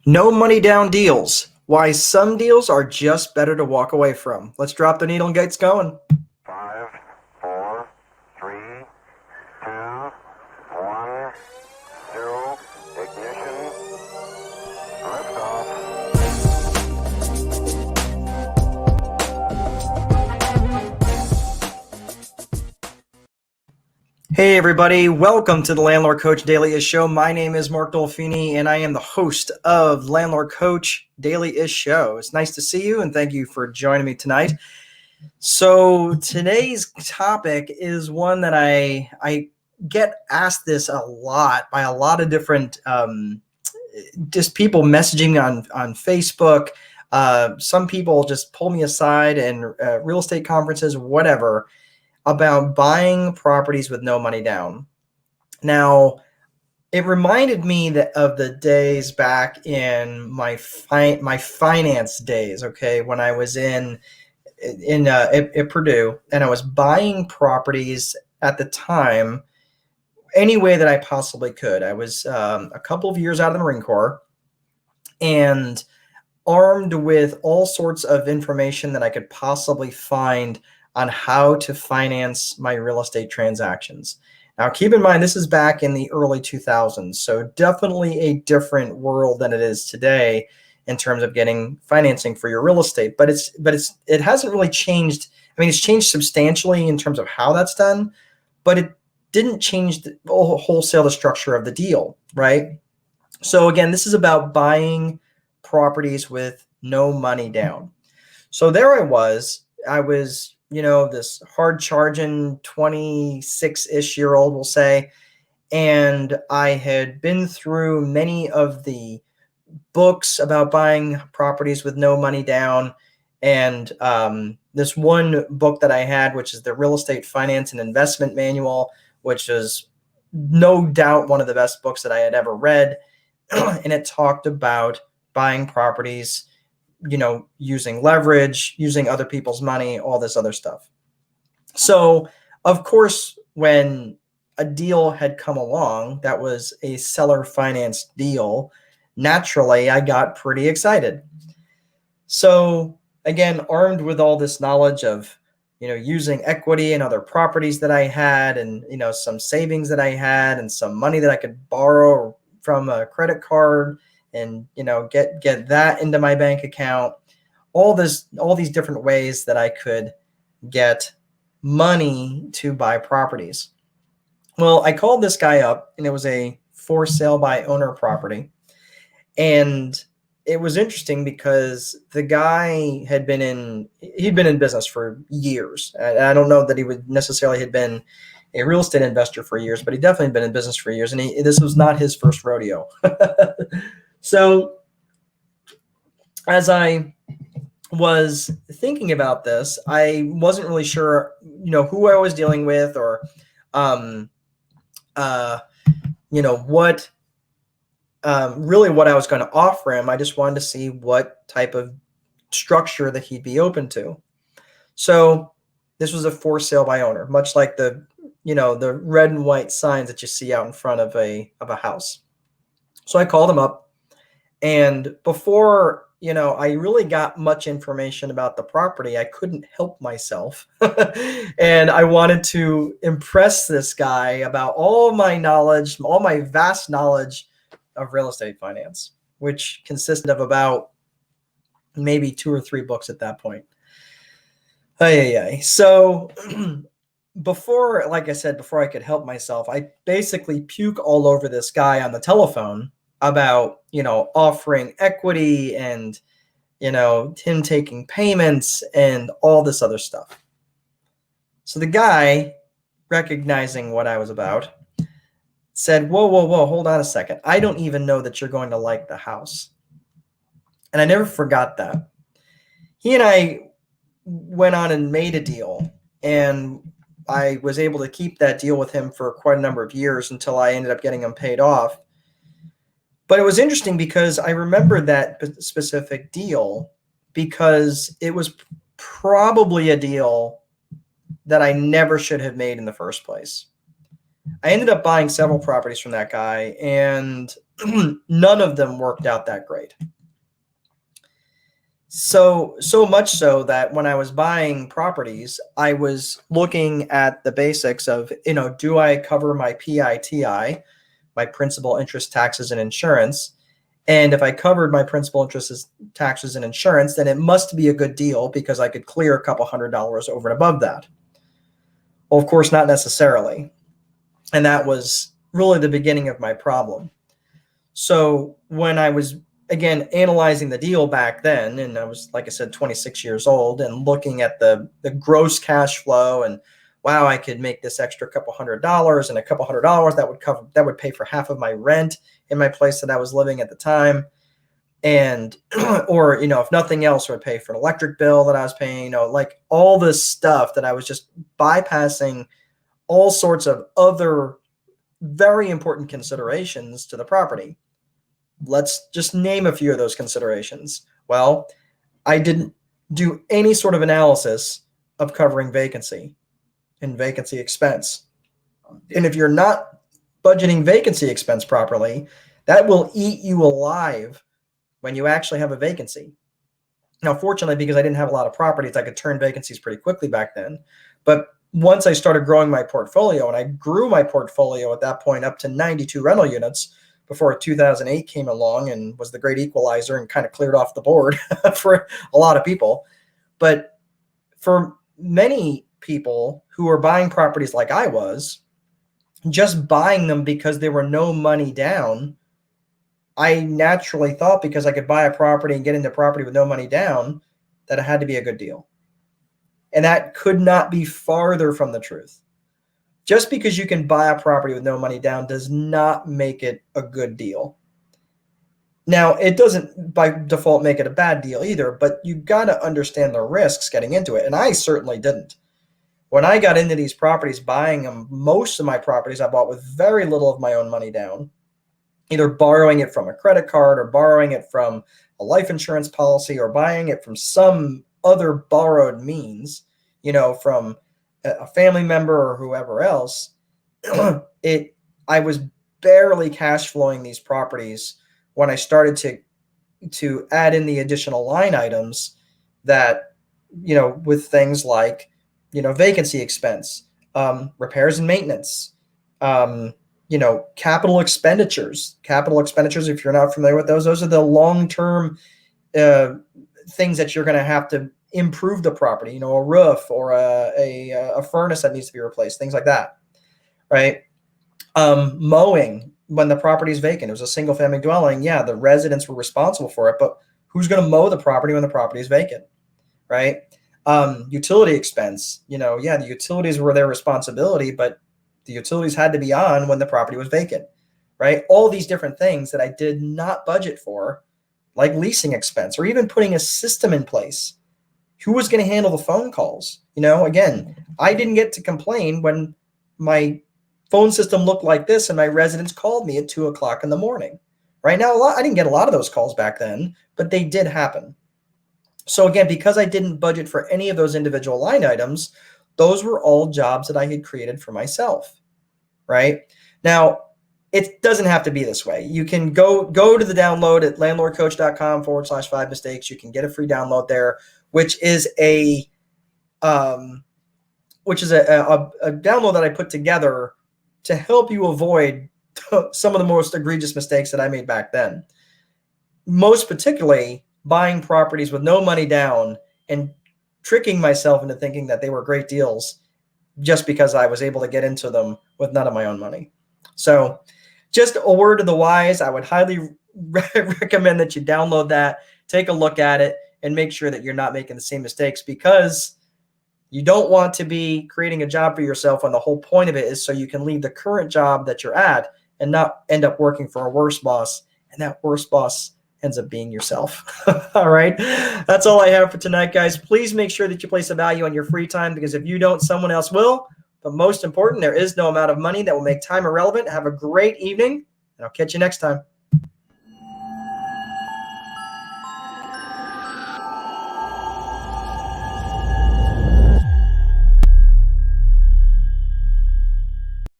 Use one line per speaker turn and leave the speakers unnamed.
No money down deals. Why some deals are just better to walk away from. Let's drop the needle and get going.
Five, four, three, two, one, zero, ignition, liftoff.
Hey everybody, welcome to the Landlord Coach Daily-ish Show. My name is Mark Dolfini and I am the host of Landlord Coach Daily-ish Show. It's nice to see you and thank you for joining me tonight. So today's topic is one that I get asked this a lot by a lot of different just people messaging on Facebook. Some people just pull me aside in real estate conferences, whatever, about buying properties with no money down. Now, it reminded me of the days back in my finance days, okay, when I was at Purdue, and I was buying properties at the time any way that I possibly could. I was a couple of years out of the Marine Corps and armed with all sorts of information that I could possibly find on how to finance my real estate transactions. Now, keep in mind, this is back in the early 2000s, so definitely a different world than it is today in terms of getting financing for your real estate. But it hasn't really changed. I mean, it's changed substantially in terms of how that's done, but it didn't change the wholesale structure of the deal, right? So again, this is about buying properties with no money down. So there I was, this hard charging 26-ish year old, we'll say, and I had been through many of the books about buying properties with no money down. And this one book that I had, which is the Real Estate Finance and Investment Manual, which is no doubt one of the best books that I had ever read. And it talked about buying properties, using leverage, using other people's money, all this other stuff. So, of course, when a deal had come along that was a seller financed deal, naturally, I got pretty excited. So, again, armed with all this knowledge of, using equity and other properties that I had and, some savings that I had and some money that I could borrow from a credit card and, get that into my bank account, all these different ways that I could get money to buy properties. Well, I called this guy up and it was a for sale by owner property. And it was interesting because the guy he'd been in business for years. I don't know that he would necessarily had been a real estate investor for years, but he definitely been in business for years. And this was not his first rodeo. So as I was thinking about this, I wasn't really sure, who I was dealing with or, what really what I was going to offer him. I just wanted to see what type of structure that he'd be open to. So this was a for sale by owner, much like the red and white signs that you see out in front of a house. So I called him up, and before I really got much information about the property, I couldn't help myself. And I wanted to impress this guy about all my knowledge, all my vast knowledge of real estate finance, which consisted of about maybe 2 or 3 books at that point. So before I could help myself, I basically puke all over this guy on the telephone about, offering equity and, him taking payments and all this other stuff. So the guy, recognizing what I was about, said, whoa, hold on a second. I don't even know that you're going to like the house. And I never forgot that. He and I went on and made a deal, and I was able to keep that deal with him for quite a number of years until I ended up getting him paid off. But it was interesting because I remembered that specific deal because it was probably a deal that I never should have made in the first place. I ended up buying several properties from that guy, and none of them worked out that great. So much so that when I was buying properties, I was looking at the basics of, do I cover my PITI, my principal, interest, taxes, and insurance? And if I covered my principal, interest, taxes, and insurance, then it must be a good deal because I could clear a couple $100 over and above that. Well, of course, not necessarily. And that was really the beginning of my problem. So when I was, again, analyzing the deal back then, and I was, like I said, 26 years old, and looking at the gross cash flow, and wow, I could make this extra couple $100, and a couple $100 that would pay for half of my rent in my place that I was living at the time. And, or, if nothing else, would pay for an electric bill that I was paying, like all this stuff that I was just bypassing all sorts of other very important considerations to the property. Let's just name a few of those considerations. Well, I didn't do any sort of analysis of covering vacancy and vacancy expense. And if you're not budgeting vacancy expense properly, that will eat you alive when you actually have a vacancy. Now, fortunately, because I didn't have a lot of properties, I could turn vacancies pretty quickly back then. But once I started growing my portfolio, and I grew my portfolio at that point up to 92 rental units before 2008 came along and was the great equalizer and kind of cleared off the board for a lot of people. But for many people who are buying properties like I was, just buying them because there were no money down, I naturally thought because I could buy a property and get into property with no money down, that it had to be a good deal. And that could not be farther from the truth. Just because you can buy a property with no money down does not make it a good deal. Now, it doesn't by default make it a bad deal either, but you got to understand the risks getting into it. And I certainly didn't. When I got into these properties, buying them, most of my properties I bought with very little of my own money down, either borrowing it from a credit card or borrowing it from a life insurance policy or buying it from some other borrowed means, from a family member or whoever else. I was barely cash flowing these properties when I started to add in the additional line items that, with things like, vacancy expense, repairs and maintenance, capital expenditures. Capital expenditures, if you're not familiar with those are the long-term things that you're going to have to improve the property, a roof or a furnace that needs to be replaced, things like that, right? Mowing when the property is vacant. It was a single family dwelling. Yeah, the residents were responsible for it, but who's going to mow the property when the property is vacant, right? Utility expense, the utilities were their responsibility, but the utilities had to be on when the property was vacant, right? All these different things that I did not budget for, like leasing expense or even putting a system in place. Who was going to handle the phone calls? Again, I didn't get to complain when my phone system looked like this and my residents called me at 2:00 in the morning. Right now, I didn't get a lot of those calls back then, but they did happen. So again, because I didn't budget for any of those individual line items, those were all jobs that I had created for myself, right? Now, it doesn't have to be this way. You can go to the download at landlordcoach.com/5 mistakes. You can get a free download there, which is a download that I put together to help you avoid some of the most egregious mistakes that I made back then. Most particularly buying properties with no money down and tricking myself into thinking that they were great deals just because I was able to get into them with none of my own money. So just a word to the wise, I would highly recommend that you download that, take a look at it, and make sure that you're not making the same mistakes, because you don't want to be creating a job for yourself when the whole point of it is so you can leave the current job that you're at and not end up working for a worse boss, and that worse boss ends up being yourself. All right. That's all I have for tonight, guys. Please make sure that you place a value on your free time, because if you don't, someone else will. But most important, there is no amount of money that will make time irrelevant. Have a great evening, and I'll catch you next time.